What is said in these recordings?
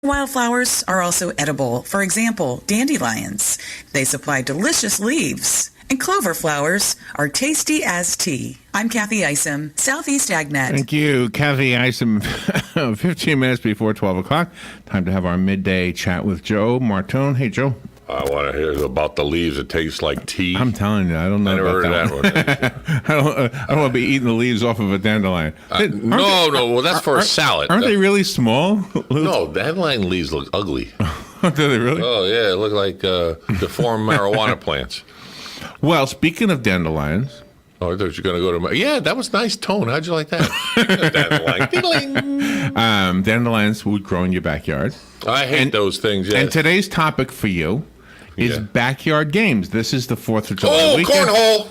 Wildflowers are also edible. For example, dandelions. They supply delicious leaves. And clover flowers are tasty as tea. I'm Kathy Isom, Southeast AgNet. Thank you, Kathy Isom. 15 minutes before 12 o'clock. Time to have our midday chat with Joe Martone. Hey, Joe. I want to hear about the leaves that taste like tea. I'm telling you, I don't know. I never heard that one. I don't want to be eating the leaves off of a dandelion. No. Well, that's for a salad. Aren't they really small? No, dandelion leaves look ugly. Do they really? Oh, yeah. They look like deformed marijuana plants. Well, speaking of dandelions. Oh, I thought you were going to go to yeah, that was nice tone. How'd you like that? Dandelion. Dandelions would grow in your backyard. I hate those things, yes. And today's topic for you is backyard games. This is the 4th of July weekend. Cornhole!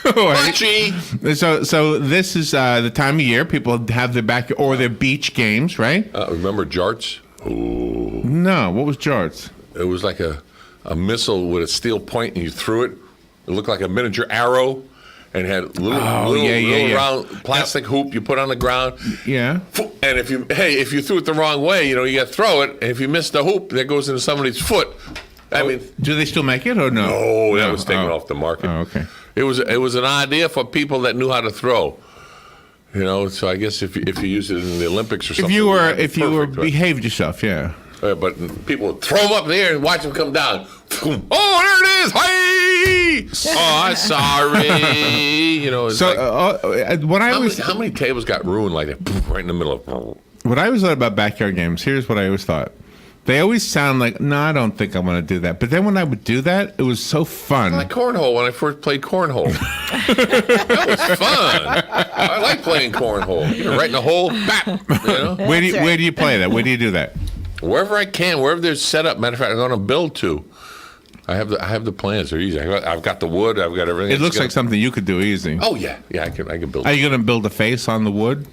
Bocce! So this is the time of year people have their backyard or their beach games, right? Remember jarts? Ooh. No, what was jarts? It was like a missile with a steel point, and you threw it. It looked like a miniature arrow, and had little round plastic hoop you put on the ground. Yeah. And if you threw it the wrong way, you got to throw it. And if you miss the hoop, that goes into somebody's foot. I mean, do they still make it or no? No, that was taken off the market. Oh, okay. It was an idea for people that knew how to throw. So I guess if you use it in the Olympics or something. If you were behaved yourself, yeah. But people would throw them up in the air and watch them come down. Oh, there it is! Hey! Oh, I'm sorry. How many tables got ruined like that? Right in the middle of. What I always thought about backyard games. Here's what I always thought. They always sound like, no, I don't think I'm going to do that. But then when I would do that, it was so fun. Like cornhole when I first played cornhole. That was fun. I like playing cornhole. You're right in the hole. Bap, Where do you play that? Where do you do that? Wherever I can, wherever there's set up. Matter of fact, I'm going to build to. I have the plans. They're easy. I've got the wood. I've got everything. It looks like something you could do easy. Oh yeah. I can build. Are you going to build a face on the wood?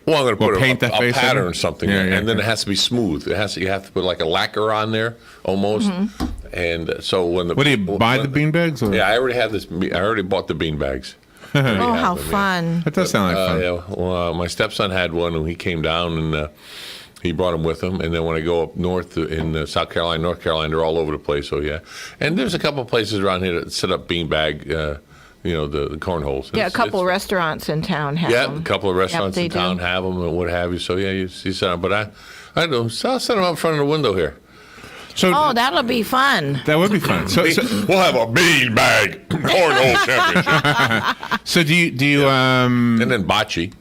Well, I'm going to put a pattern or something, and then it has to be smooth. You have to put like a lacquer on there almost. Mm-hmm. And so when the do you buy the beanbags? Yeah, I already have this. I already bought the beanbags. Oh, how fun! That does sound like fun. Yeah, well, my stepson had one, and he came down and. He brought them with him, and then when I go up north in South Carolina, North Carolina, they're all over the place. So yeah, and there's a couple of places around here that set up beanbag, the cornholes. Yeah, a couple of restaurants in town have them. Yeah, a couple of restaurants in town have them and what have you. So yeah, you set them. But I do. So I'll set them up in front of the window here. So that'll be fun. That would be fun. So we'll have a beanbag cornhole championship. So do you and then bocce.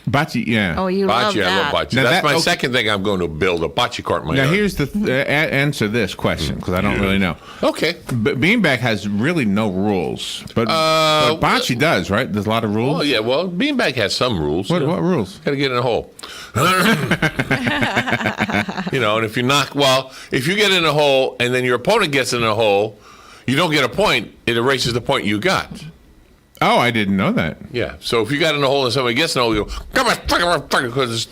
Bocce, yeah. Oh, you love that. I love bocce. That's my second thing I'm going to build, a bocce court in my yard. Now, here's the answer this question, because I don't really know. Okay. But beanbag has really no rules. But bocce does, right? There's a lot of rules? Oh, yeah. Well, beanbag has some rules. What rules? Got to get in a hole. And if you get in a hole and then your opponent gets in a hole, you don't get a point. It erases the point you got. Oh, I didn't know that. Yeah. So if you got in a hole and somebody gets in a hole, you go, come on, because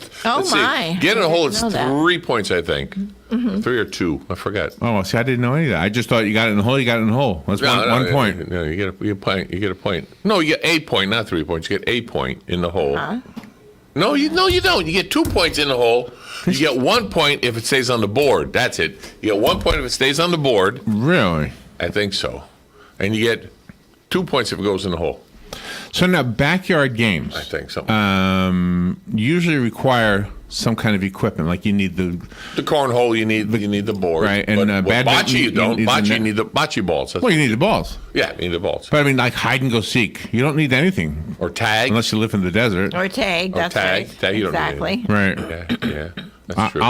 get in a hole, it's 3 points, I think. Mm-hmm. 3 or 2. I forgot. Oh, see, I didn't know any of that. I just thought you got it in the hole, That's one point. No, you get a point. No, you get a point, not 3 points. You get a point in the hole. Huh? No, you don't. You get 2 points in the hole. You get 1 point if it stays on the board. That's it. You get 1 point if it stays on the board. Really? I think so. And you get 2 points if it goes in the hole. So now, backyard games. I think so. Usually require some kind of equipment, like you need the cornhole. You need the board, right? And bocce, you don't. Bocce, you need the bocce balls. You need the balls. Yeah, you need the balls. But I mean, like hide and go seek, you don't need anything. Or tag, unless you live in the desert. Or tag. That's right. Tag. You don't exactly. Need right. Yeah. That's true.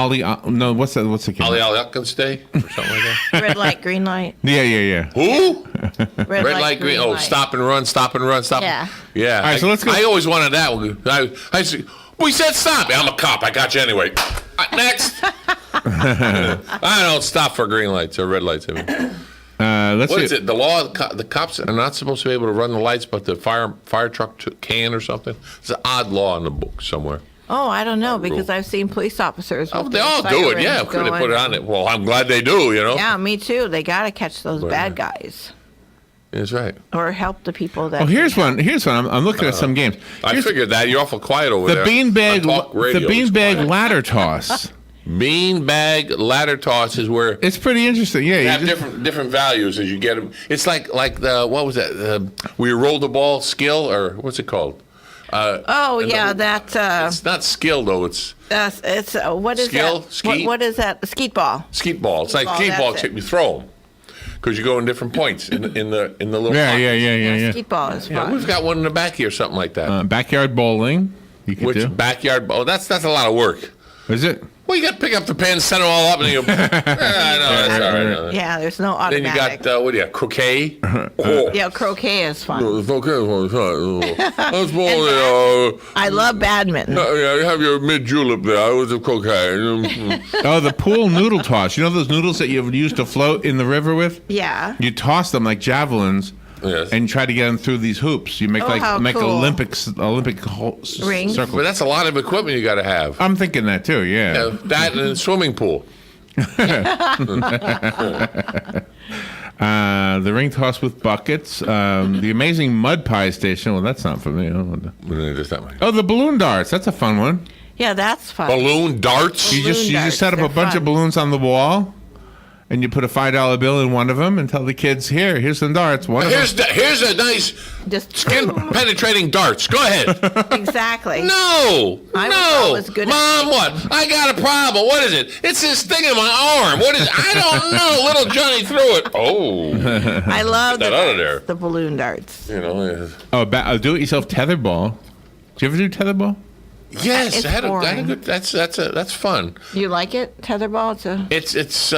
No, what's the game? Ollie can stay or something like that. Red light, green light. Yeah. Who? Red light, green light. Oh, stop and run. Stop. Yeah. All right, so let's go. I always wanted that one. I said, we said stop. I'm a cop. I got you anyway. Next. I don't stop for green lights or red lights. What is it? The law? The cops are not supposed to be able to run the lights, but the fire truck can or something. It's an odd law in the book somewhere. Oh, I don't know, because I've seen police officers. They all do it, yeah. Could they put it on it? Well, I'm glad they do, Yeah, me too. They got to catch those bad guys. That's right. Or help the people that... Oh, here's one. I'm looking at some games. I figured that. You're awful quiet over there. The beanbag ladder toss. Beanbag ladder toss is where It's pretty interesting. Yeah, you you have just- different values as you get them. It's like the what was that? Where you roll the ball skill or what's it called? Oh yeah, that It's not skill though. It's it's what is Skill? that? Skeet? What is that? Skeet ball. skeet ball. It's like Ball, skeet ball, that's except it. you throw them because you go in different points in the little. yeah, pockets. yeah. Skeet ball is Yeah, fun. we've got one in the back here, something like that. Backyard bowling. You could Which do. backyard? Oh, that's a lot of work. Is it? Well, you got to pick up the pins, set them all up, and then you go. That's all right. Yeah, there's no Then you automatic. got what do you got? Croquet. Oh. Yeah, croquet is fun. It's okay. Let's bowl. I love badminton. Yeah, you have your mid julep there. I was a croquet. Oh, the pool noodle toss. You know those noodles that you used to float in the river with? Yeah. You toss them like javelins. Yes. And try to get them through these hoops. You make Oh, how make cool. Olympic Rings. circles. But that's a lot of equipment you got to have. I'm thinking that too. Yeah. That and a swimming pool. The ring toss with buckets. The amazing mud pie station. Well, that's not for me. Just that many. Oh, the balloon darts. That's a fun one. Yeah, that's fun. Balloon darts. You just darts, set up a they're bunch of fun. balloons on the wall, and you put a $5 bill in one of them, and tell the kids, here's some darts. One of them. Here's a nice Just skin penetrating darts. Go ahead. exactly. No, I was no, always good at Mom. What? I got a problem. What is it? It's this thing in my arm. What is? I don't know. Little Johnny threw it. Oh, I love Get the, that out of there. the balloon darts. you know. Yeah. Oh, do-it-yourself tetherball. Did you ever do tetherball? Yes, It's I had a boring. good. That's fun. You like it, tetherball? It's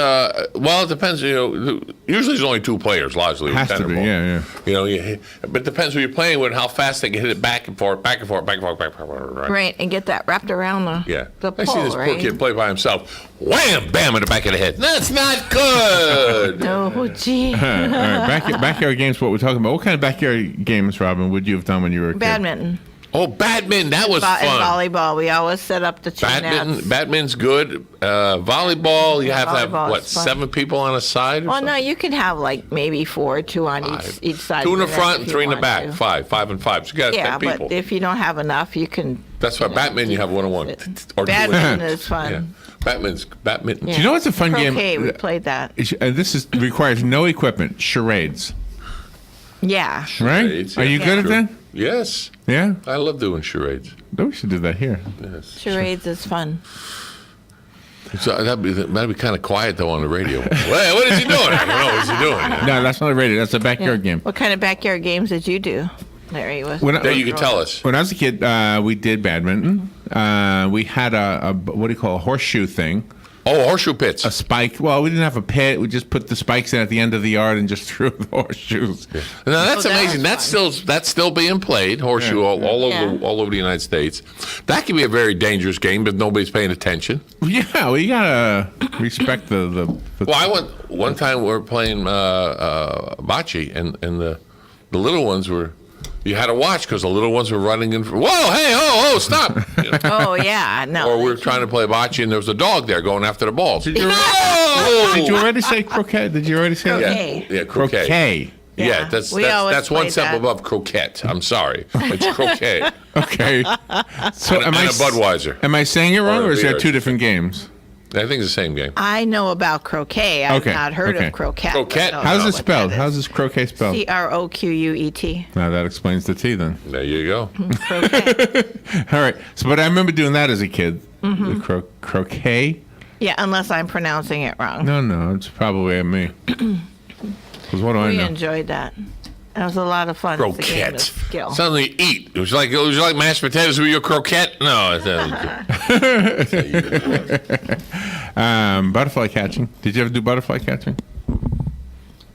well, it depends. You know, usually there's only two players, largely. with Has to be, tetherball. yeah. You know, but it depends who you're playing with, and how fast they can hit it back and forth, back and forth, back and forth, back and forth. Right. Right, and get that wrapped around the Yeah. the I see pole, this right? poor kid play by himself. Wham! Bam! In the back of the head. That's not good. Oh, gee. All right, backyard games. What we're talking about? What kind of backyard games, Robin, would you have done when you were a kid? Badminton. Oh, badminton. That was And fun. volleyball. We always set up the two nets. Badminton's good. Volleyball, you have to have, Volleyball what, is fun. 7 people on a side? Or Well, no, something? you can have like maybe 4, 2 on Five. each side. 2 in the of net front if and you 3 in the want back. to. 5 and 5. So you got Yeah, 10 people. but if you don't have enough, you can. That's why badminton you have one-on-one. Or Badminton two. is fun. Yeah. Badminton. Yeah. Do you know what's a fun game? Croquet, we played that. Requires no equipment. Charades. Yeah. Right? Charades, Are you yeah. good at Sure. that? Yes. Yeah. I love doing charades. We should do that here. Yes. Charades is fun. So that'd be kind of quiet though on the radio. What is he doing? I don't know. What's he doing? No, that's not a radio. That's a backyard game. What kind of backyard games did you do, Larry? There you can tell us. When I was a kid, we did badminton. We had a what do you call a horseshoe thing? Oh, horseshoe pits. A spike. Well, we didn't have a pit. We just put the spikes in at the end of the yard and just threw the horseshoes. Now that's Oh, that amazing. was That's still being played. Horseshoe all over the United States. That can be a very dangerous game if nobody's paying attention. Yeah, well, you gotta respect the Well, I went one time. We were playing bocce, and the little ones were. You had to watch because the little ones were running in. Whoa! Hey! Oh! Stop! You know? Oh yeah, no. Or we were trying to play bocce, and there was a dog there going after the balls. Did you already say croquet? Did you already say Croquet. Yeah, croquet. Croquet. Yeah, Yeah, that's we always that's one played step that. above croquette. I'm sorry, it's croquet. Okay. So And a Budweiser. Am I saying it wrong, Or a or is there beer. two different games? I think it's the same game. I know about croquet. I've Okay, not heard okay. of croquet. Croquet? but I don't How's know it what spelled? that How's is. this croquet spelled? Croquet. Now that explains the T then. There you go. Croquet. All right. So, but I remember doing that as a kid. The croquet. Yeah, unless I'm pronouncing it wrong. No, it's probably me. Because what do I We know? enjoyed that. That was a lot of fun. It's a game Croquette. of skill. Something you eat. It was like mashed potatoes with your croquette. No, Butterfly catching. Did you ever do butterfly catching?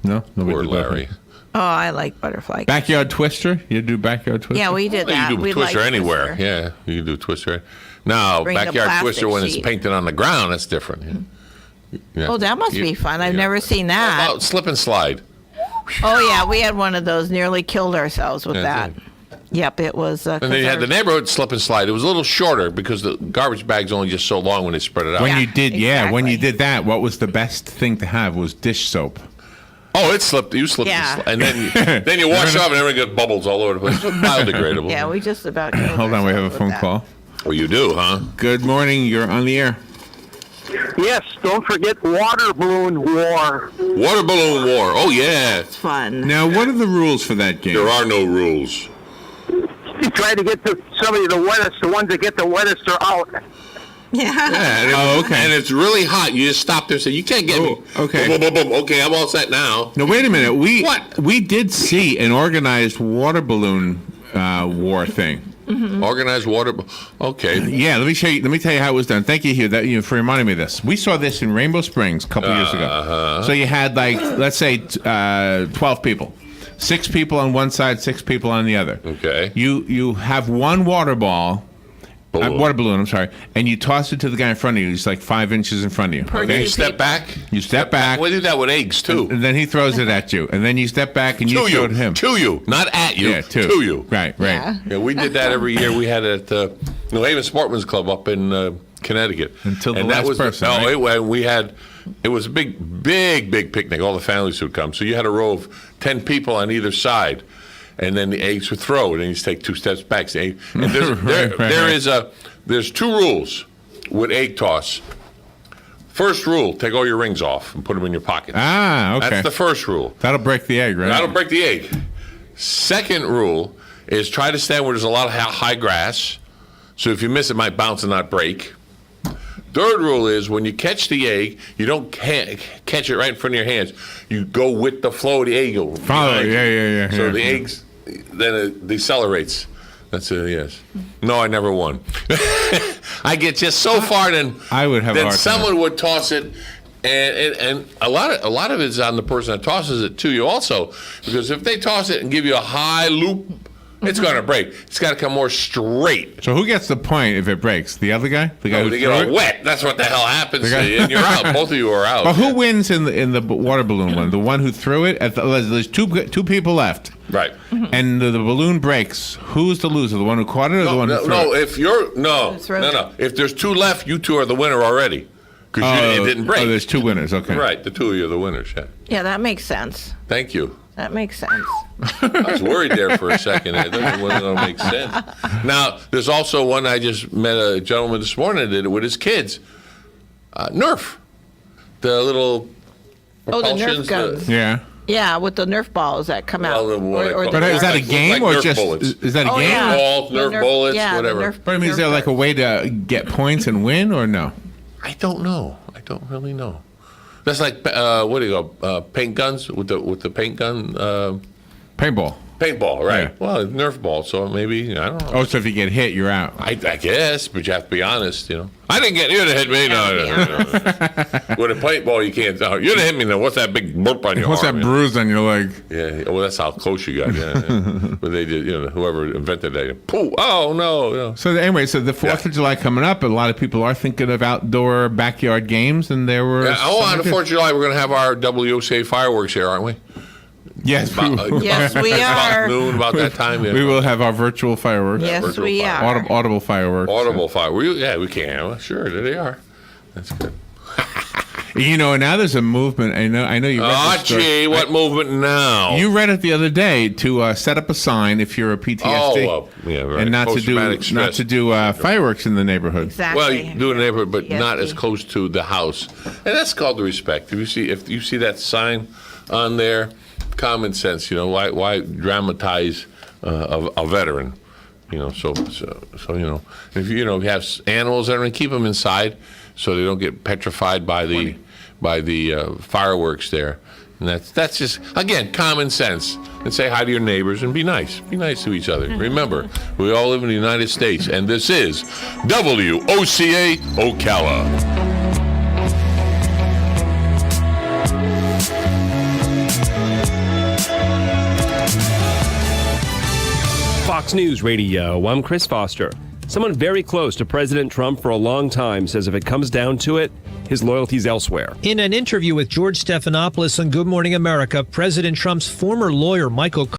No, nobody poor did butterfly. Larry. Oh, I like butterfly. Backyard twister. You do backyard twister. Yeah, we did Well, that. you can do We twister liked anywhere. Twister. Yeah, you can do twister. No, Bring the backyard plastic twister when it's sheet. painted on the ground. That's different. Yeah. Oh, that must be fun. I've never seen that. How about slip and slide? Oh yeah, we had one of those. Nearly killed ourselves with Yeah, that. it Yep, it was. And then you had the neighborhood slip and slide. It was a little shorter because the garbage bag's only just so long when they spread it out. When Yeah, you did, when you exactly. did that, what was the best thing to have was dish soap. Oh, it slipped. You slipped, Yeah. and then you wash it off, and everything gets bubbles all over the place. It's biodegradable. Yeah, we just about. Killed Hold on, we have a ourselves phone with that. call. Well, you do, huh? Good morning. You're on the air. Yes, don't forget water balloon war. Water balloon war. Oh, yeah. It's fun. Now, what are the rules for that game? There are no rules. You try to get to somebody the wettest. The ones that get the wettest are out. Yeah. Yeah, okay. And it's really hot. You just stop there and say, you can't get me. Okay. Boom, boom, boom, boom. Okay, I'm all set now. No, wait a minute. What? We did see an organized water balloon war thing. Organized water. Okay. Yeah, let me show you. Let me tell you how it was done. Thank you, Hugh, for reminding me of this. We saw this in Rainbow Springs a couple years ago. So you had let's say 12 people, 6 people on one side, 6 people on the other. Okay. You have one water ball. Water balloon, I'm sorry. And you toss it to the guy in front of you. He's like 5 inches in front of you. Okay. You step back. You step back. We do that with eggs, too. And then he throws it at you. And then you step back and you throw it at him. To you. Not at you. Yeah, to you. Right. Yeah, we did that every year. We had it at New Haven Sportsman's Club up in Connecticut. Until the last person, right? It was a big picnic. All the families would come. So you had a row of 10 people on either side. And then the eggs would throw, and then you just take 2 steps back. And there's 2 rules with egg toss. First rule: take all your rings off and put them in your pockets. Okay. That's the first rule. That'll break the egg, right? That'll break the egg. Second rule is try to stand where there's a lot of high grass, so if you miss, it might bounce and not break. Third rule is when you catch the egg, you don't catch it right in front of your hands. You go with the flow of the egg. Follow. Yeah. So the eggs, then it decelerates. That's a yes. No, I never won. I get just so far, then I would have. Then someone would toss it, and a lot of it's on the person that tosses it to you also, because if they toss it and give you a high loop, it's going to break. It's got to come more straight. So who gets the point if it breaks? The other guy? The guy who they get all wet. That's what the hell happens to you, and you're out. Both of you are out. Well, who wins in the water balloon one? The one who threw it? There's two people left. Right. And the balloon breaks. Who's the loser? The one who caught it or the one who threw it? If you're no. If there's 2 left, you 2 are the winner already because it didn't break. Oh, there's 2 winners. Okay. Right. The 2 of you are the winners. Yeah. Yeah, that makes sense. Thank you. That makes sense. I was worried there for a second. It doesn't make sense. Now, there's also one. I just met a gentleman this morning that did it with his kids. Nerf. The little the propulsions. Nerf guns. Yeah. Yeah, with the Nerf balls that come out. But is that a game or just bullets. Is that a game? Yeah. Balls, Nerf bullets, whatever. But I mean, is there like a way to get points and win or no? I don't know. I don't really know. That's like what do you go? Paint guns with the paint gun. Paintball. Paintball, right? Yeah. Well, it's Nerf ball, so maybe I don't know. Oh, so if you get hit, you're out. I guess, but you have to be honest, I didn't get you to hit me. No. With a paintball, you can't. You didn't hit me. Now, what's that big burp on your What's arm? that bruise on your leg? Yeah. Well, that's how close you got. Yeah. But they did. Whoever invented that. Pooh. Oh no. So anyway, the 4th of July coming up, a lot of people are thinking of outdoor backyard games, and there were. On the 4th of July, we're going to have our WOCA fireworks here, aren't we? Yes, Yes, we are. About noon, about that time. Yeah. We will have our virtual fireworks. Yes, we are. Audible fireworks. Audible fireworks. Yeah, we can. Sure, there they are. That's good. Now there's a movement. I know you read this story. Gee, what movement now? You read it the other day to set up a sign if you're a PTSD. Yeah, right. And not to do fireworks in the neighborhood. Exactly. Well, you do it in the neighborhood, but Yes, not as close to the house, and that's called the respect. If you see that sign on there, common sense. Why dramatize a veteran? So if you have animals that are keep them inside so they don't get petrified by the fireworks there. And that's just, again, common sense. And say hi to your neighbors and be nice. Be nice to each other. Remember, we all live in the United States, and this is WOCA Ocala. Fox News Radio, I'm Chris Foster. Someone very close to President Trump for a long time says if it comes down to it, his loyalty's elsewhere. In an interview with George Stephanopoulos on Good Morning America, President Trump's former lawyer, Michael